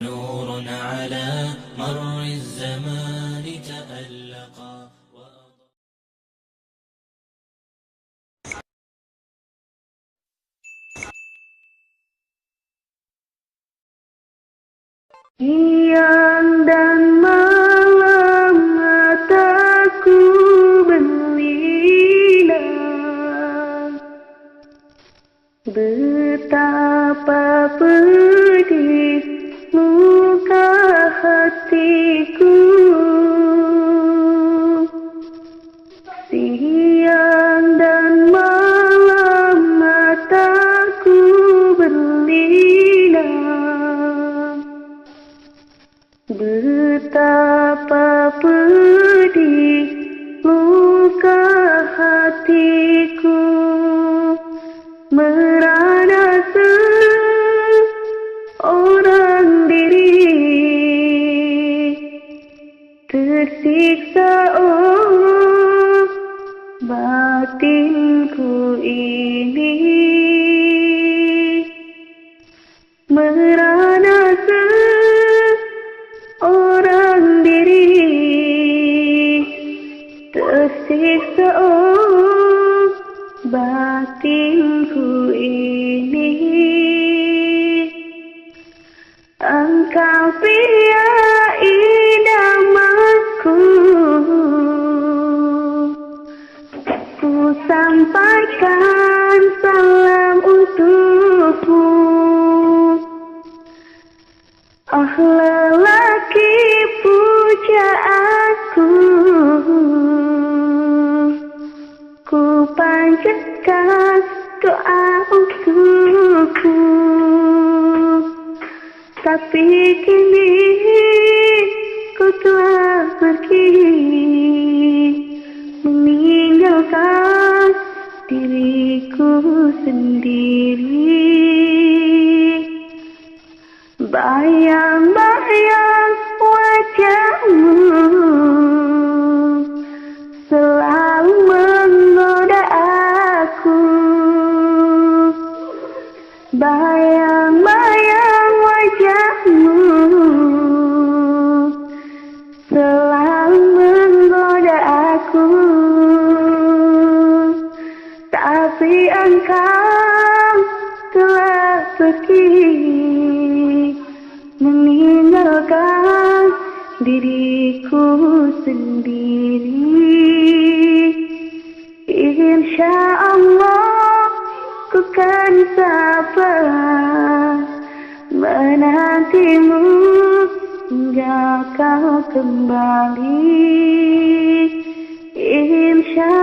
نور على مر الزمان تألقا Siang dan malam mataku berlinang, betapa pedih luka hatiku. Siang dan malam mataku berlinang, betapa pedih luka hatiku. Merana seorang diri, tersiksa batinku ini. Merana seorang diri, tersiksa batinku ini. Engkau pria idamanku, ku sampaikan salam untukmu. Oh lelaki pujaanku, ku panjatkan doa untukmu. Tapi kini kau telah pergi, meninggalkan diriku sendiri. Bayang-bayang wajahmu selalu menggoda aku. Bayang-bayang wajahmu selalu menggoda aku. Tapi engkau telah pergi, meninggalkan diriku sendiri. Insya Allah ku kan sabar menantimu hingga kau kembali. Insya